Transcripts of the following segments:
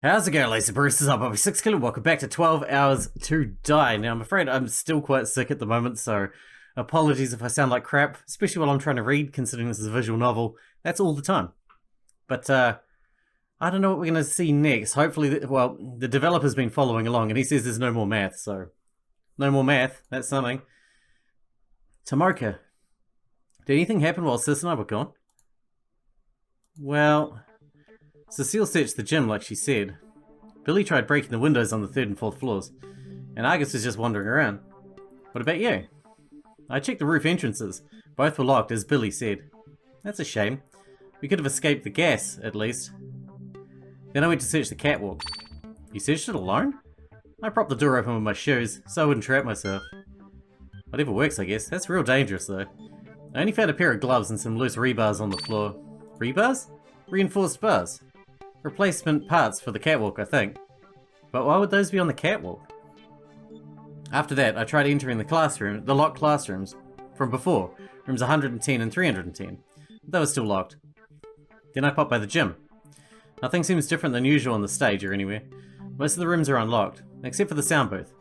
How's it going, Lisa Bruce? Up, I'll be Sixkilla. Welcome back to 12 Hours to Die. Now, I'm afraid I'm still quite sick at the moment, so apologies if I sound like crap, especially while I'm trying to read, considering this is a visual novel. That's all the time. But, I don't know what we're going to see next. Hopefully, the developer's been following along, and he says there's no more math, so... No more math, that's something. Tomoka. Did anything happen while Sis and I were gone? Well... Cecile searched the gym like she said. Billy tried breaking the windows on the 3rd and 4th floors, and Argus was just wandering around. What about you? I checked the roof entrances. Both were locked, as Billy said. That's a shame. We could have escaped the gas, at least. Then I went to search the catwalk. You searched it alone? I propped the door open with my shoes, so I wouldn't trap myself. Whatever works, I guess. That's real dangerous, though. I only found a pair of gloves and some loose rebars on the floor. Rebars? Reinforced bars. Replacement parts for the catwalk, I think. But why would those be on the catwalk? After that, I tried entering the locked classrooms from before, rooms 110 and 310. They were still locked. Then I popped by the gym. Nothing seems different than usual on the stage or anywhere. Most of the rooms are unlocked, except for the sound booth.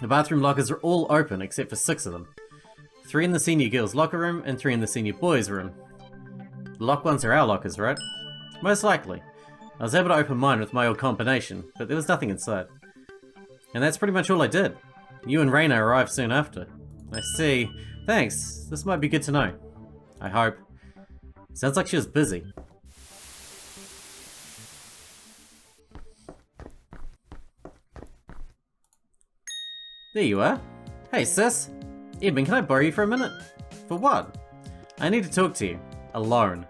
The bathroom lockers are all open, except for 6 of them. 3 in the senior girls' locker room, and 3 in the senior boys' room. The locked ones are our lockers, right? Most likely. I was able to open mine with my old combination, but there was nothing inside. And that's pretty much all I did. You and Raina arrived soon after. I see. Thanks. This might be good to know. I hope. Sounds like she was busy. There you are. Hey, sis. Edmund, can I borrow you for a minute? For what? I need to talk to you. Alone.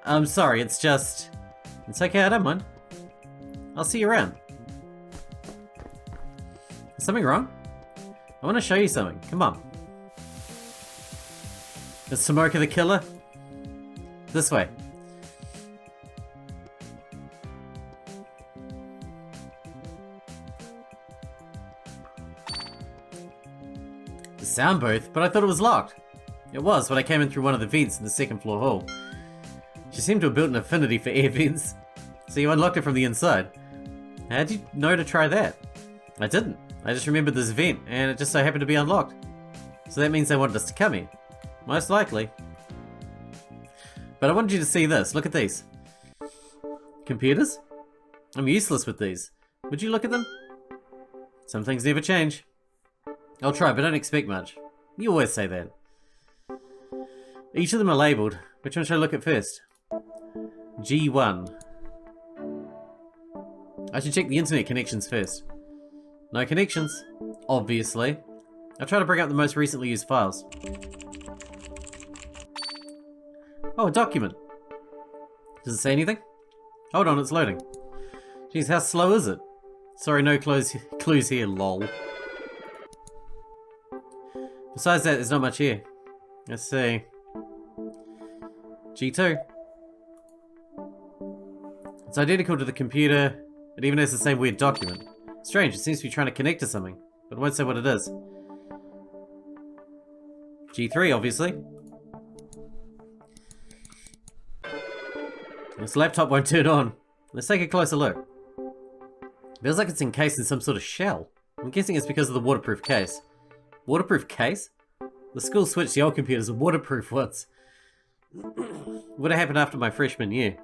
I'm sorry, it's just... It's okay, I don't mind. I'll see you around. Is something wrong? I want to show you something. Come on. Is Tomoka the killer? This way. The sound booth? But I thought it was locked. It was, but I came in through one of the vents in the 2nd floor hall. She seemed to have built an affinity for air vents, so you unlocked it from the inside. How'd you know to try that? I didn't. I just remembered this vent, and it just so happened to be unlocked. So that means they wanted us to come here. Most likely. But I wanted you to see this. Look at these. Computers? I'm useless with these. Would you look at them? Some things never change. I'll try, but don't expect much. You always say that. Each of them are labelled. Which one should I look at first? G1. I should check the internet connections first. No connections. Obviously. I'll try to bring up the most recently used files. Oh, a document. Does it say anything? Hold on, it's loading. Jeez, how slow is it? Sorry, no clues here, lol. Besides that, there's not much here. Let's see. G2. It's identical to the computer. It even has the same weird document. Strange, it seems to be trying to connect to something, but it won't say what it is. G3, obviously. This laptop won't turn on. Let's take a closer look. Feels like it's encased in some sort of shell. I'm guessing it's because of the waterproof case. Waterproof case? The school switched the old computers to waterproof ones. What happened after my freshman year?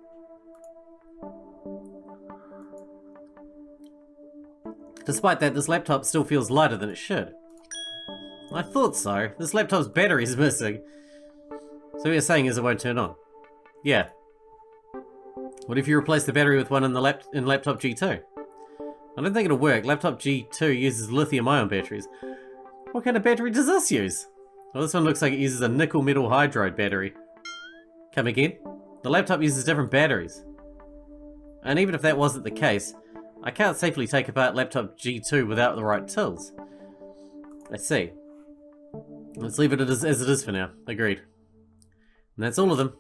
Despite that, this laptop still feels lighter than it should. I thought so. This laptop's battery is missing. So what you're saying is it won't turn on? Yeah. What if you replace the battery with one in laptop G2? I don't think it'll work. Laptop G2 uses lithium-ion batteries. What kind of battery does this use? Well, this one looks like it uses a nickel metal hydride battery. Come again? The laptop uses different batteries. And even if that wasn't the case, I can't safely take apart laptop G2 without the right tools. I see. Let's leave it as it is for now. Agreed. And that's all of them.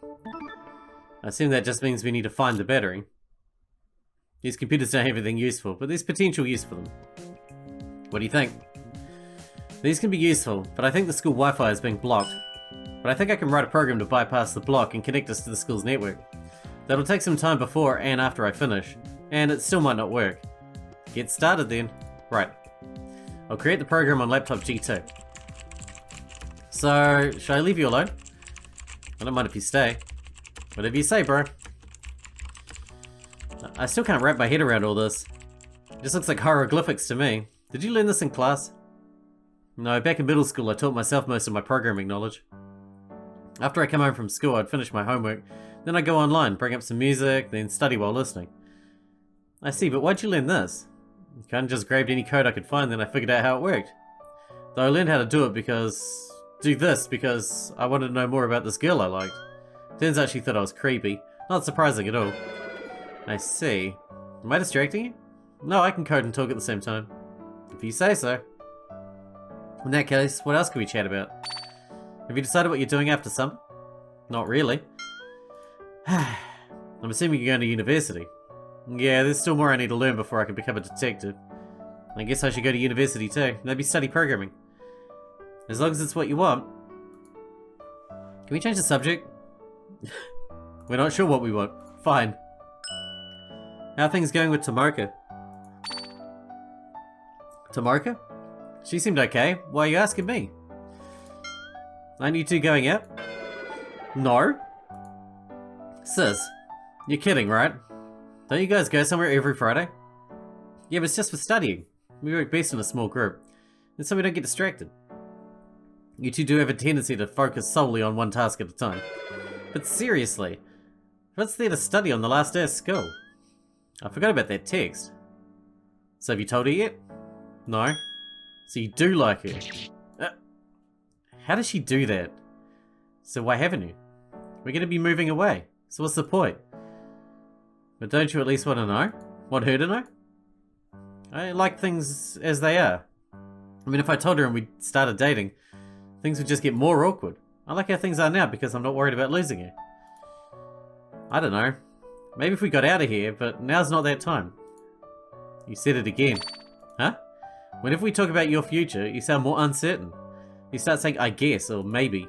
I assume that just means we need to find the battery. These computers don't have anything useful, but there's potential use for them. What do you think? These can be useful, but I think the school Wi-Fi is being blocked. But I think I can write a program to bypass the block and connect us to the school's network. That'll take some time before and after I finish, and it still might not work. Get started then. Right. I'll create the program on laptop G2. So, should I leave you alone? I don't mind if you stay. Whatever you say, bro. I still can't wrap my head around all this. It just looks like hieroglyphics to me. Did you learn this in class? No, back in middle school I taught myself most of my programming knowledge. After I come home from school, I'd finish my homework, then I'd go online, bring up some music, then study while listening. I see, but why'd you learn this? I kinda just grabbed any code I could find, then I figured out how it worked. Though I learned how to do this because I wanted to know more about this girl I liked. Turns out she thought I was creepy. Not surprising at all. I see. Am I distracting you? No, I can code and talk at the same time. If you say so. In that case, what else can we chat about? Have you decided what you're doing after summer? Not really. I'm assuming you're going to university. Yeah, there's still more I need to learn before I can become a detective. I guess I should go to university too. Maybe study programming. As long as it's what you want. Can we change the subject? We're not sure what we want. Fine. How are things going with Tomoka? Tomoka? She seemed okay. Why are you asking me? Aren't you two going out? No. Sis, you're kidding, right? Don't you guys go somewhere every Friday? Yeah, but it's just for studying. We work best in a small group. And so we don't get distracted. You two do have a tendency to focus solely on one task at a time. But seriously, what's there to study on the last day of school? I forgot about that text. So have you told her yet? No. So you do like her. How does she do that? So why haven't you? We're going to be moving away. So what's the point? But don't you at least want to know? Want her to know? I like things as they are. I mean, if I told her and we started dating, things would just get more awkward. I like how things are now because I'm not worried about losing her. I don't know. Maybe if we got out of here, but now's not that time. You said it again. Huh? Whenever we talk about your future, you sound more uncertain. You start saying, I guess, or maybe.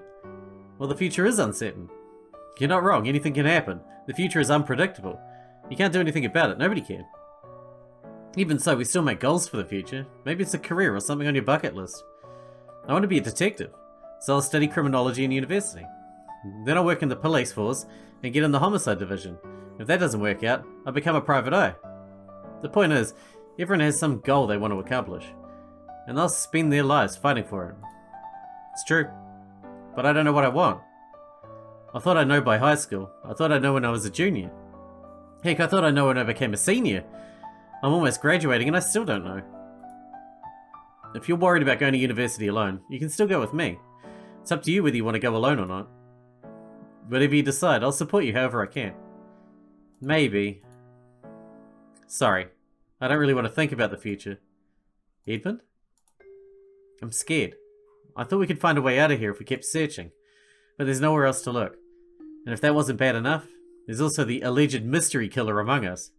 Well, the future is uncertain. You're not wrong, anything can happen. The future is unpredictable. You can't do anything about it, nobody can. Even so, we still make goals for the future. Maybe it's a career or something on your bucket list. I want to be a detective, so I'll study criminology in university. Then I'll work in the police force and get in the homicide division. If that doesn't work out, I'll become a private eye. The point is, everyone has some goal they want to accomplish, and they'll spend their lives fighting for it. It's true, but I don't know what I want. I thought I'd know by high school. I thought I'd know when I was a junior. Heck, I thought I'd know when I became a senior. I'm almost graduating and I still don't know. If you're worried about going to university alone, you can still go with me. It's up to you whether you want to go alone or not. Whatever you decide, I'll support you however I can. Maybe. Sorry, I don't really want to think about the future. Edmund? I'm scared. I thought we could find a way out of here if we kept searching, but there's nowhere else to look. And if that wasn't bad enough, there's also the alleged mystery killer among us.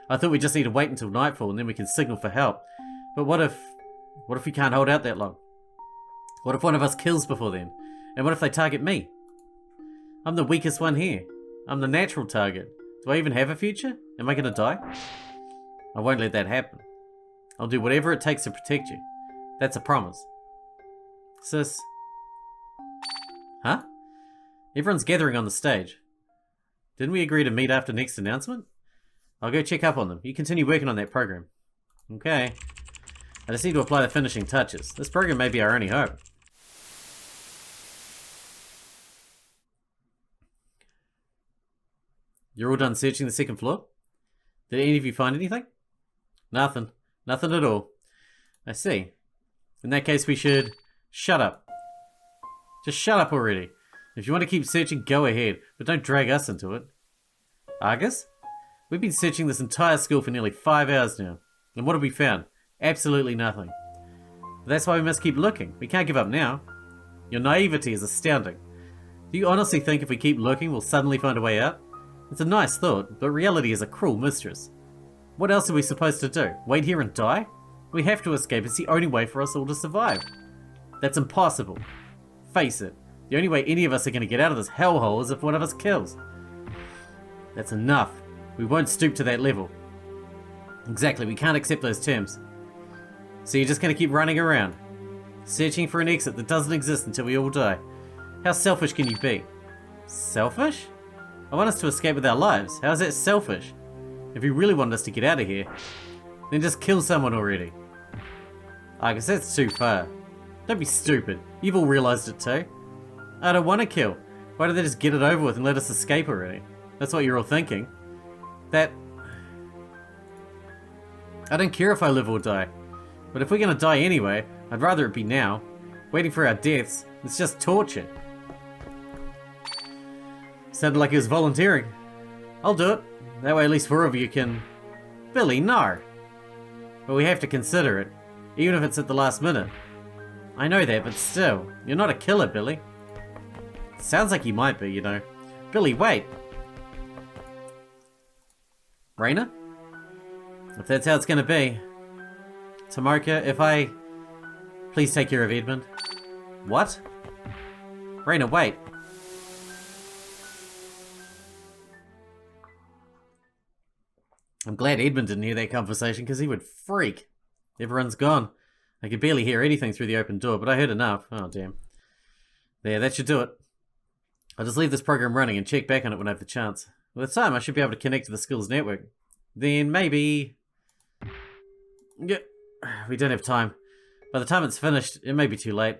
I thought we just need to wait until nightfall and then we can signal for help. But what if we can't hold out that long? What if one of us kills before then? And what if they target me? I'm the weakest one here. I'm the natural target. Do I even have a future? Am I gonna die? I won't let that happen. I'll do whatever it takes to protect you. That's a promise. Sis. Huh? Everyone's gathering on the stage. Didn't we agree to meet after next announcement? I'll go check up on them. You continue working on that program. Okay. I just need to apply the finishing touches. This program may be our only hope. You're all done searching the second floor? Did any of you find anything? Nothing. Nothing at all. I see. In that case we should... Shut up. Just shut up already. If you want to keep searching, go ahead, but don't drag us into it. Argus? We've been searching this entire school for nearly 5 hours now. And what have we found? Absolutely nothing. But that's why we must keep looking. We can't give up now. Your naivety is astounding. Do you honestly think if we keep looking, we'll suddenly find a way out? It's a nice thought, but reality is a cruel mistress. What else are we supposed to do? Wait here and die? We have to escape. It's the only way for us all to survive. That's impossible. Face it. The only way any of us are going to get out of this hellhole is if one of us kills. That's enough. We won't stoop to that level. Exactly, we can't accept those terms. So you're just gonna keep running around, searching for an exit that doesn't exist until we all die. How selfish can you be? Selfish? I want us to escape with our lives. How is that selfish? If you really want us to get out of here, then just kill someone already. I guess that's too far. Don't be stupid. You've all realised it too. I don't want to kill. Why don't they just get it over with and let us escape already? That's what you're all thinking. I don't care if I live or die. But if we're gonna die anyway, I'd rather it be now. Waiting for our deaths, it's just torture. Sounded like he was volunteering. I'll do it. That way at least 4 of you can... Billy, no! But we have to consider it. Even if it's at the last minute. I know that, but still. You're not a killer, Billy. Sounds like you might be, you know. Billy, wait! Raina? If that's how it's gonna be. Tomoka, if I... Please take care of Edmund. What? Raina, wait. I'm glad Edmund didn't hear that conversation, because he would freak. Everyone's gone. I could barely hear anything through the open door, but I heard enough. Oh, damn. There, that should do it. I'll just leave this program running and check back on it when I have the chance. With time, I should be able to connect to the skills network. Then maybe... Yeah, we don't have time. By the time it's finished, it may be too late.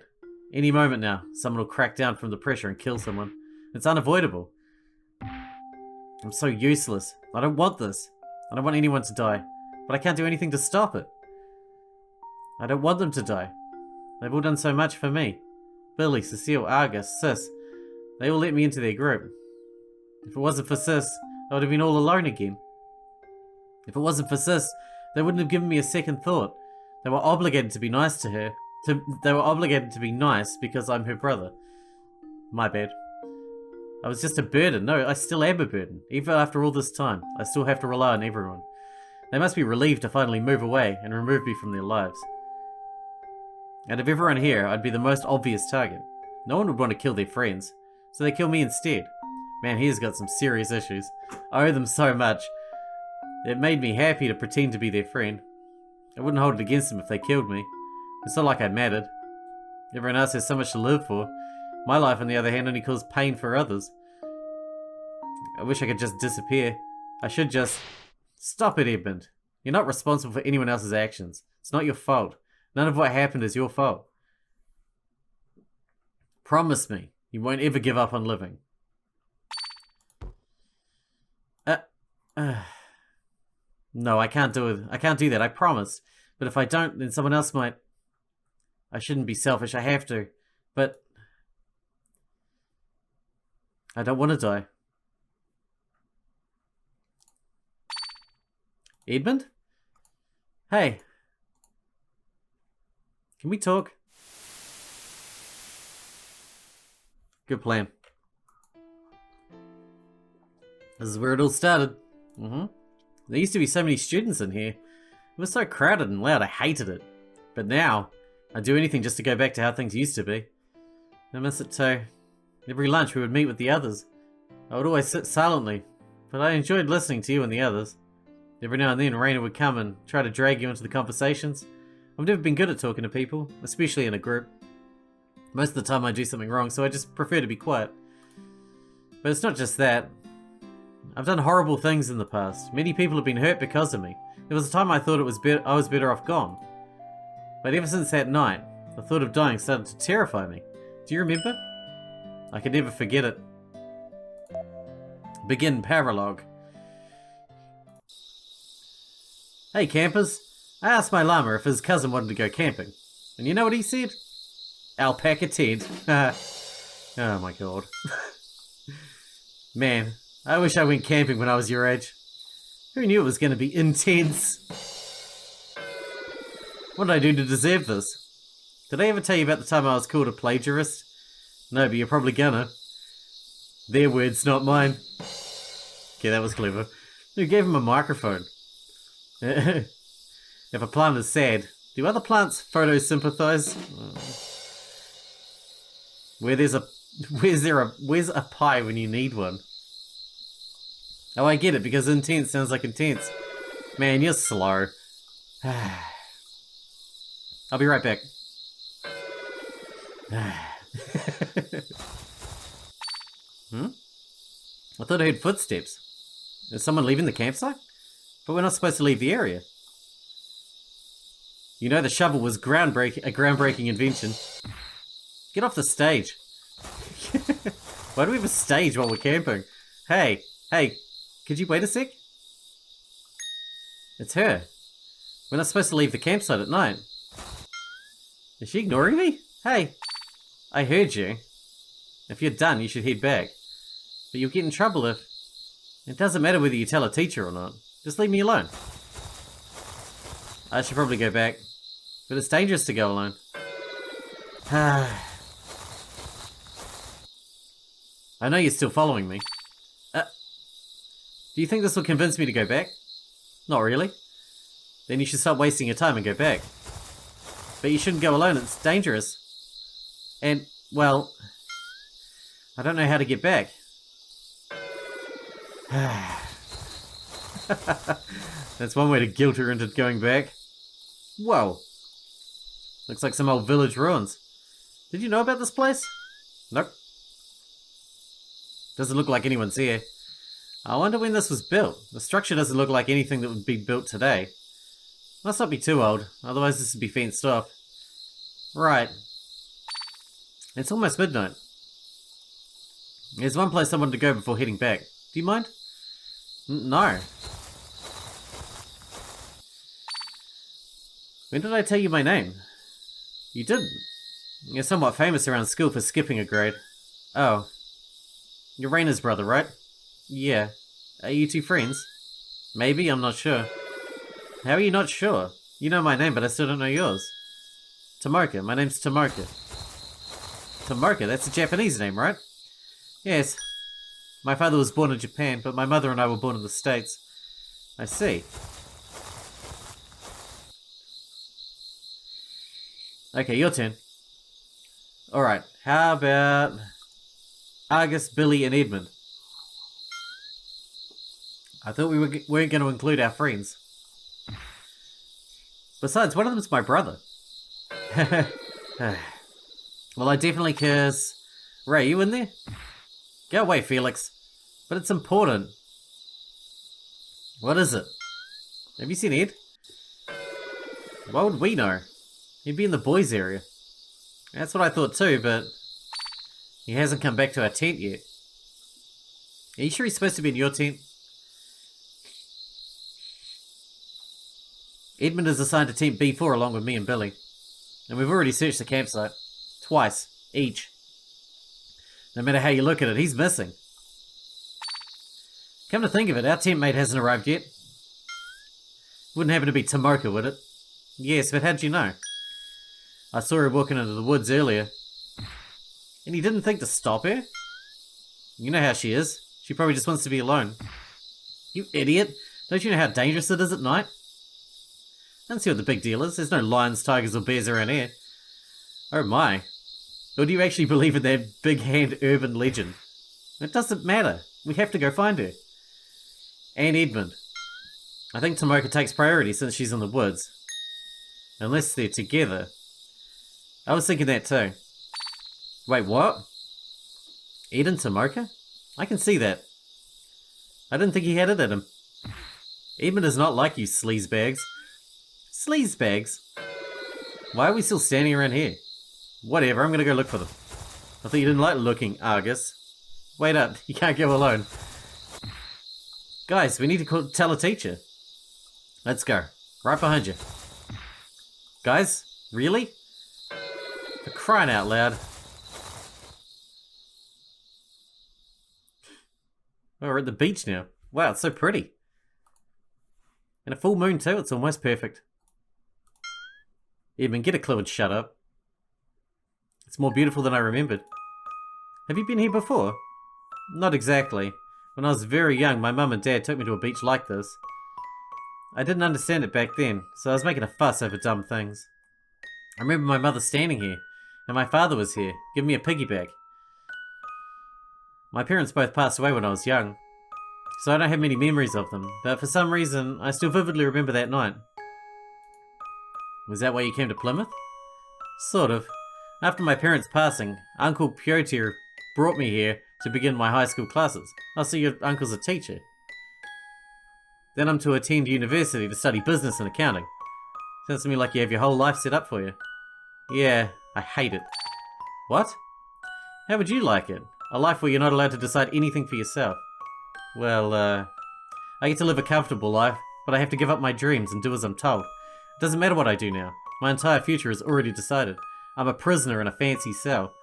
Any moment now, someone will crack down from the pressure and kill someone. It's unavoidable. I'm so useless. I don't want this. I don't want anyone to die. But I can't do anything to stop it. I don't want them to die. They've all done so much for me. Billy, Cecile, Argus, Sis. They all let me into their group. If it wasn't for Sis, I would have been all alone again. If it wasn't for Sis, they wouldn't have given me a second thought. They were obligated to be nice to her. They were obligated to be nice because I'm her brother. My bad. I was just a burden. No, I still am a burden. Even after all this time, I still have to rely on everyone. They must be relieved to finally move away and remove me from their lives. Out of everyone here, I'd be the most obvious target. No one would want to kill their friends, so they kill me instead. Man, he's got some serious issues. I owe them so much. It made me happy to pretend to be their friend. I wouldn't hold it against them if they killed me. It's not like I mattered. Everyone else has so much to live for. My life, on the other hand, only caused pain for others. I wish I could just disappear. I should just... Stop it, Edmund. You're not responsible for anyone else's actions. It's not your fault. None of what happened is your fault. Promise me you won't ever give up on living. No, I can't do it. I can't do that, I promise. But if I don't, then someone else might... I shouldn't be selfish, I have to. But... I don't want to die. Edmund? Hey. Can we talk? Good plan. This is where it all started. There used to be so many students in here. It was so crowded and loud, I hated it. But now, I'd do anything just to go back to how things used to be. I miss it too. Every lunch we would meet with the others. I would always sit silently, but I enjoyed listening to you and the others. Every now and then Raina would come and try to drag you into the conversations. I've never been good at talking to people, especially in a group. Most of the time I do something wrong, so I just prefer to be quiet. But it's not just that. I've done horrible things in the past. Many people have been hurt because of me. There was a time I thought I was better off gone. But ever since that night, the thought of dying started to terrify me. Do you remember? I could never forget it. Begin paralogue. Hey campers, I asked my llama if his cousin wanted to go camping. And you know what he said? Alpaca Ted. Oh my god. Man, I wish I went camping when I was your age. Who knew it was going to be intense? What did I do to deserve this? Did I ever tell you about the time I was called a plagiarist? No, but you're probably gonna. Their words, not mine. Okay, that was clever. Who gave him a microphone? If a plant is sad, do other plants photosympathize? Where's a pie when you need one? Oh, I get it, because intense sounds like intense. Man, you're slow. I'll be right back. Hmm? I thought I heard footsteps. Is someone leaving the campsite? But we're not supposed to leave the area. You know the shovel was a groundbreaking invention. Get off the stage. Why do we have a stage while we're camping? Hey, could you wait a sec? It's her. We're not supposed to leave the campsite at night. Is she ignoring me? Hey, I heard you. If you're done, you should head back. But you'll get in trouble if... It doesn't matter whether you tell a teacher or not. Just leave me alone. I should probably go back. But it's dangerous to go alone. I know you're still following me. Do you think this will convince me to go back? Not really. Then you should stop wasting your time and go back. But you shouldn't go alone, it's dangerous. And, well... I don't know how to get back. That's one way to guilt her into going back. Whoa. Looks like some old village ruins. Did you know about this place? Nope. Doesn't look like anyone's here. I wonder when this was built. The structure doesn't look like anything that would be built today. Must not be too old, otherwise this would be fenced off. Right. It's almost midnight. There's one place I wanted to go before heading back. Do you mind? No. When did I tell you my name? You didn't. You're somewhat famous around school for skipping a grade. Oh. You're Raina's brother, right? Yeah. Are you two friends? Maybe, I'm not sure. How are you not sure? You know my name, but I still don't know yours. Tomoka. My name's Tomoka. Tomoka? That's a Japanese name, right? Yes. My father was born in Japan, but my mother and I were born in the States. I see. Okay, your turn. Alright, how about... Argus, Billy, and Edmund? I thought we weren't going to include our friends. Besides, one of them's my brother. Well, I definitely curse... Ray, you in there? Go away, Felix. But it's important. What is it? Have you seen Ed? Why would we know? He'd be in the boys' area. That's what I thought too, but... He hasn't come back to our tent yet. Are you sure he's supposed to be in your tent? Edmund is assigned to Tent B4 along with me and Billy. And we've already searched the campsite. Twice. Each. No matter how you look at it, he's missing. Come to think of it, our tent mate hasn't arrived yet. Wouldn't happen to be Tomoka, would it? Yes, but how'd you know? I saw her walking into the woods earlier. And you didn't think to stop her? You know how she is. She probably just wants to be alone. You idiot! Don't you know how dangerous it is at night? I don't see what the big deal is. There's no lions, tigers, or bears around here. Oh my. Or do you actually believe in that big hand urban legend? It doesn't matter. We have to go find her. And Edmund. I think Tomoka takes priority since she's in the woods. Unless they're together. I was thinking that too. Wait, what? Ed and Tomoka? I can see that. I didn't think he had it in him. Edmund is not like you sleazebags. Sleazebags? Why are we still standing around here? Whatever, I'm gonna go look for them. I thought you didn't like looking, Argus. Wait up, you can't go alone. Guys, we need to tell a teacher. Let's go. Right behind you. Guys, really? For crying out loud. Oh, we're at the beach now. Wow, it's so pretty. And a full moon too, it's almost perfect. Edmund, get a clue and shut up. It's more beautiful than I remembered. Have you been here before? Not exactly. When I was very young, my mum and dad took me to a beach like this. I didn't understand it back then, so I was making a fuss over dumb things. I remember my mother standing here, and my father was here, giving me a piggyback. My parents both passed away when I was young. so I don't have many memories of them, but for some reason, I still vividly remember that night. Was that why you came to Plymouth? Sort of. After my parents' passing, Uncle Curator brought me here to begin my high school classes. Oh, so your uncle's a teacher. Then I'm to attend university to study business and accounting. Sounds to me like you have your whole life set up for you. Yeah, I hate it. What? How would you like it? A life where you're not allowed to decide anything for yourself. Well, I get to live a comfortable life, but I have to give up my dreams and do as I'm told. It doesn't matter what I do now. My entire future is already decided. I'm a prisoner in a fancy cell.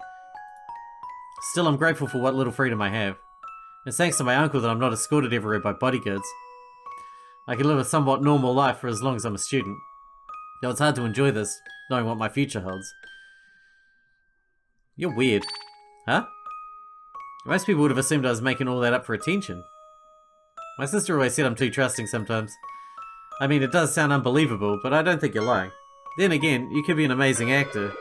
Still, I'm grateful for what little freedom I have. It's thanks to my uncle that I'm not escorted everywhere by bodyguards. I can live a somewhat normal life for as long as I'm a student. Though it's hard to enjoy this, knowing what my future holds. You're weird. Huh? Most people would have assumed I was making all that up for attention. My sister always said I'm too trusting sometimes. I mean, it does sound unbelievable, but I don't think you're lying. Then again, you could be an amazing actor.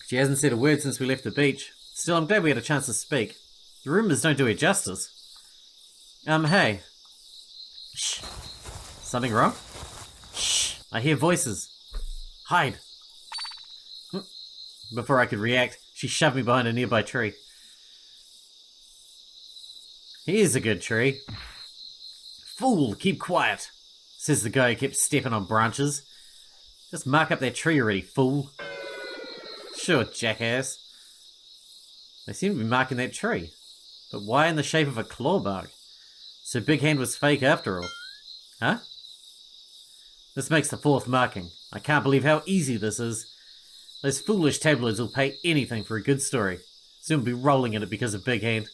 She hasn't said a word since we left the beach. Still, I'm glad we had a chance to speak. The rumours don't do her justice. Hey. Shh. Something wrong? Shh. I hear voices. Hide. Before I could react, she shoved me behind a nearby tree. Here's a good tree. Fool, keep quiet, says the guy who kept stepping on branches. Just mark up that tree already, fool. Sure, jackass. They seem to be marking that tree. But why in the shape of a claw mark? So Big Hand was fake after all. Huh? This makes the fourth marking. I can't believe how easy this is. Those foolish tabloids will pay anything for a good story. Soon we'll be rolling in it because of Big Hand.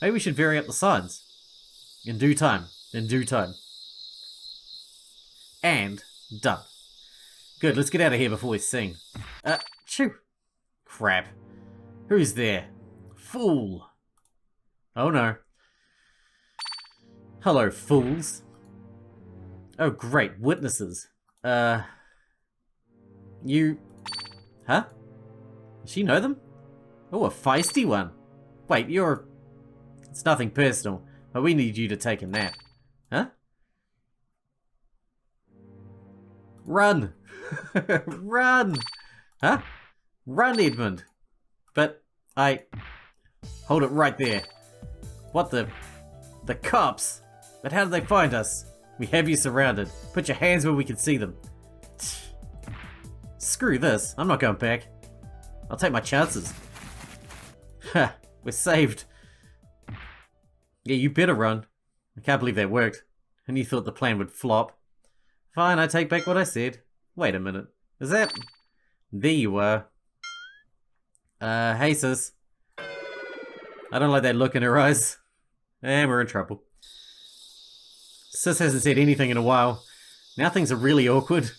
Maybe we should vary up the signs. In due time. In due time. And done. Good, let's get out of here before we sing. Chew. Crap. Who's there? Fool. Oh no. Hello, fools. Oh great, witnesses. You... Huh? Does she know them? Oh, a feisty one. Wait, you're... It's nothing personal, but we need you to take a nap. Huh? Run! Run! Huh? Run, Edmund! But Hold it right there. What the... The cops! But how did they find us? We have you surrounded. Put your hands where we can see them. Screw this. I'm not going back. I'll take my chances. Ha! We're saved. Yeah, you better run. I can't believe that worked. And you thought the plan would flop. Fine, I take back what I said. Wait a minute. Is that... There you are. Hey sis. I don't like that look in her eyes. And we're in trouble. Sis hasn't said anything in a while. Now things are really awkward.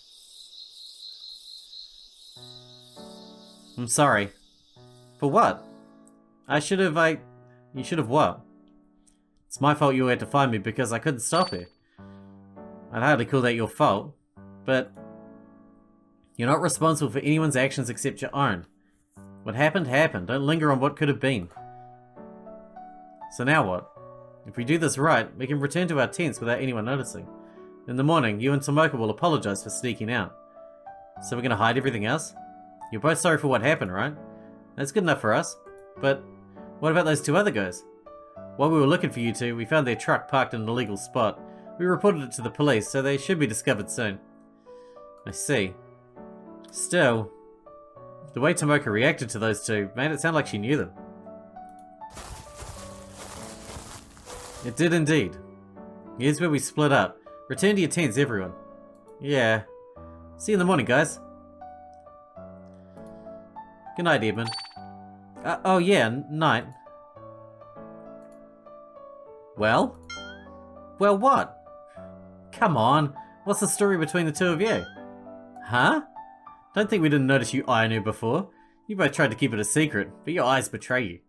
I'm sorry. For what? You should have what? It's my fault you had to find me because I couldn't stop her. I'd hardly call that your fault, but you're not responsible for anyone's actions except your own. What happened, happened. Don't linger on what could have been. So now what? If we do this right, we can return to our tents without anyone noticing. In the morning, you and Tomoka will apologize for sneaking out. So we're gonna hide everything else? You're both sorry for what happened, right? That's good enough for us. But what about those two other guys? While we were looking for you two, we found their truck parked in an illegal spot. We reported it to the police, so they should be discovered soon. I see. Still, the way Tomoka reacted to those two made it sound like she knew them. It did indeed. Here's where we split up. Return to your tents, everyone. Yeah. See you in the morning, guys. Good night, Edmund. Oh yeah, night. Well? Well, what? Come on. What's the story between the two of you? Huh? Don't think we didn't notice you eyeing her before. You both tried to keep it a secret, but your eyes betray you.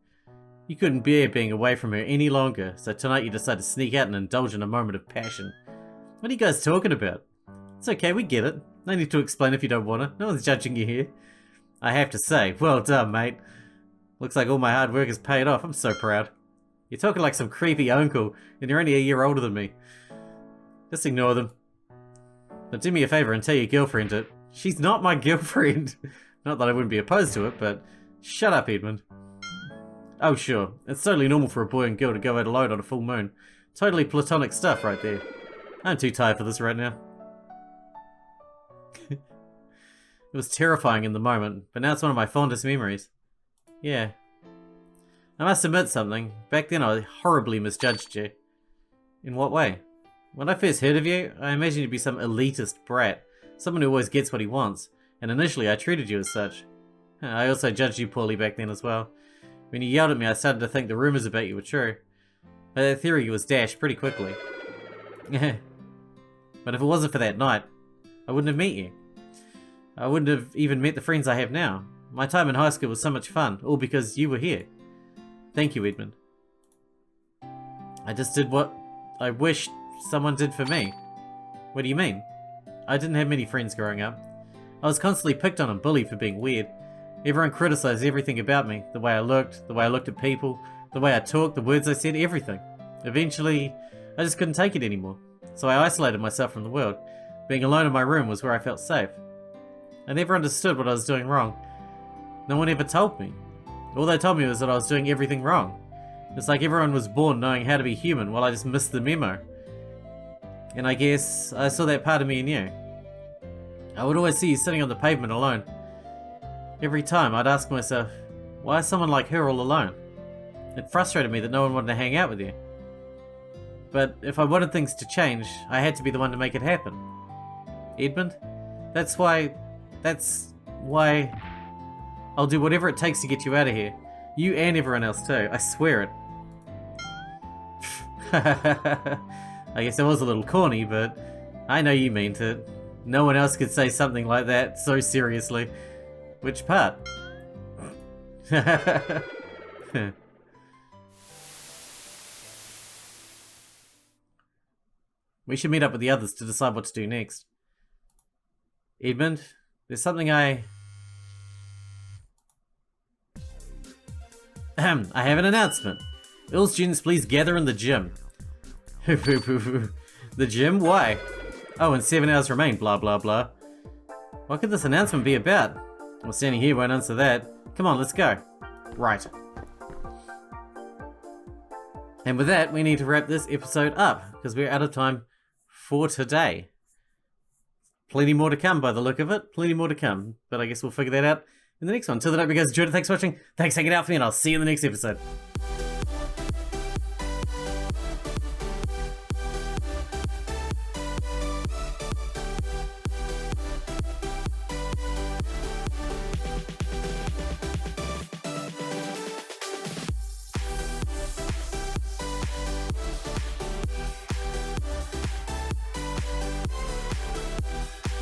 You couldn't bear being away from her any longer, so tonight you decided to sneak out and indulge in a moment of passion. What are you guys talking about? It's okay, we get it. No need to explain if you don't want to. No one's judging you here. I have to say, well done, mate. Looks like all my hard work has paid off. I'm so proud. You're talking like some creepy uncle, and you're only a year older than me. Just ignore them. But do me a favor and tell your girlfriend it. She's not my girlfriend. Not that I wouldn't be opposed to it, but shut up, Edmund. Oh, sure. It's totally normal for a boy and girl to go out alone on a full moon. Totally platonic stuff right there. I'm too tired for this right now. It was terrifying in the moment, but now it's one of my fondest memories. Yeah. I must admit something. Back then I horribly misjudged you. In what way? When I first heard of you, I imagined you'd be some elitist brat. Someone who always gets what he wants. And initially I treated you as such. I also judged you poorly back then as well. When you yelled at me, I started to think the rumors about you were true. But that theory was dashed pretty quickly. But if it wasn't for that night, I wouldn't have met you. I wouldn't have even met the friends I have now. My time in high school was so much fun, all because you were here. Thank you, Edmund. I just did what I wished someone did for me. What do you mean? I didn't have many friends growing up. I was constantly picked on and bullied for being weird. Everyone criticized everything about me. The way I looked at people, the way I talked, the words I said, everything. Eventually, I just couldn't take it anymore. So I isolated myself from the world. Being alone in my room was where I felt safe. I never understood what I was doing wrong. No one ever told me. All they told me was that I was doing everything wrong. It's like everyone was born knowing how to be human while I just missed the memo. And I guess I saw that part of me in you. I would always see you sitting on the pavement alone. Every time I'd ask myself, why is someone like her all alone? It frustrated me that no one wanted to hang out with you. But if I wanted things to change, I had to be the one to make it happen. Edmund, that's why I'll do whatever it takes to get you out of here. You and everyone else too, I swear it. I guess that was a little corny, but I know you meant it. No one else could say something like that so seriously. Which part? We should meet up with the others to decide what to do next. Edmund, there's something I have an announcement. All students please gather in the gym. The gym? Why? Oh, and 7 hours remain, blah blah blah. What could this announcement be about? Well, standing here won't answer that. Come on, let's go. Right. And with that, we need to wrap this episode up, because we're out of time for today. Plenty more to come by the look of it. Plenty more to come. But I guess we'll figure that out in the next one. Till then, I hope you guys enjoyed it. Thanks for watching. Thanks for hanging out for me, and I'll see you in the next episode.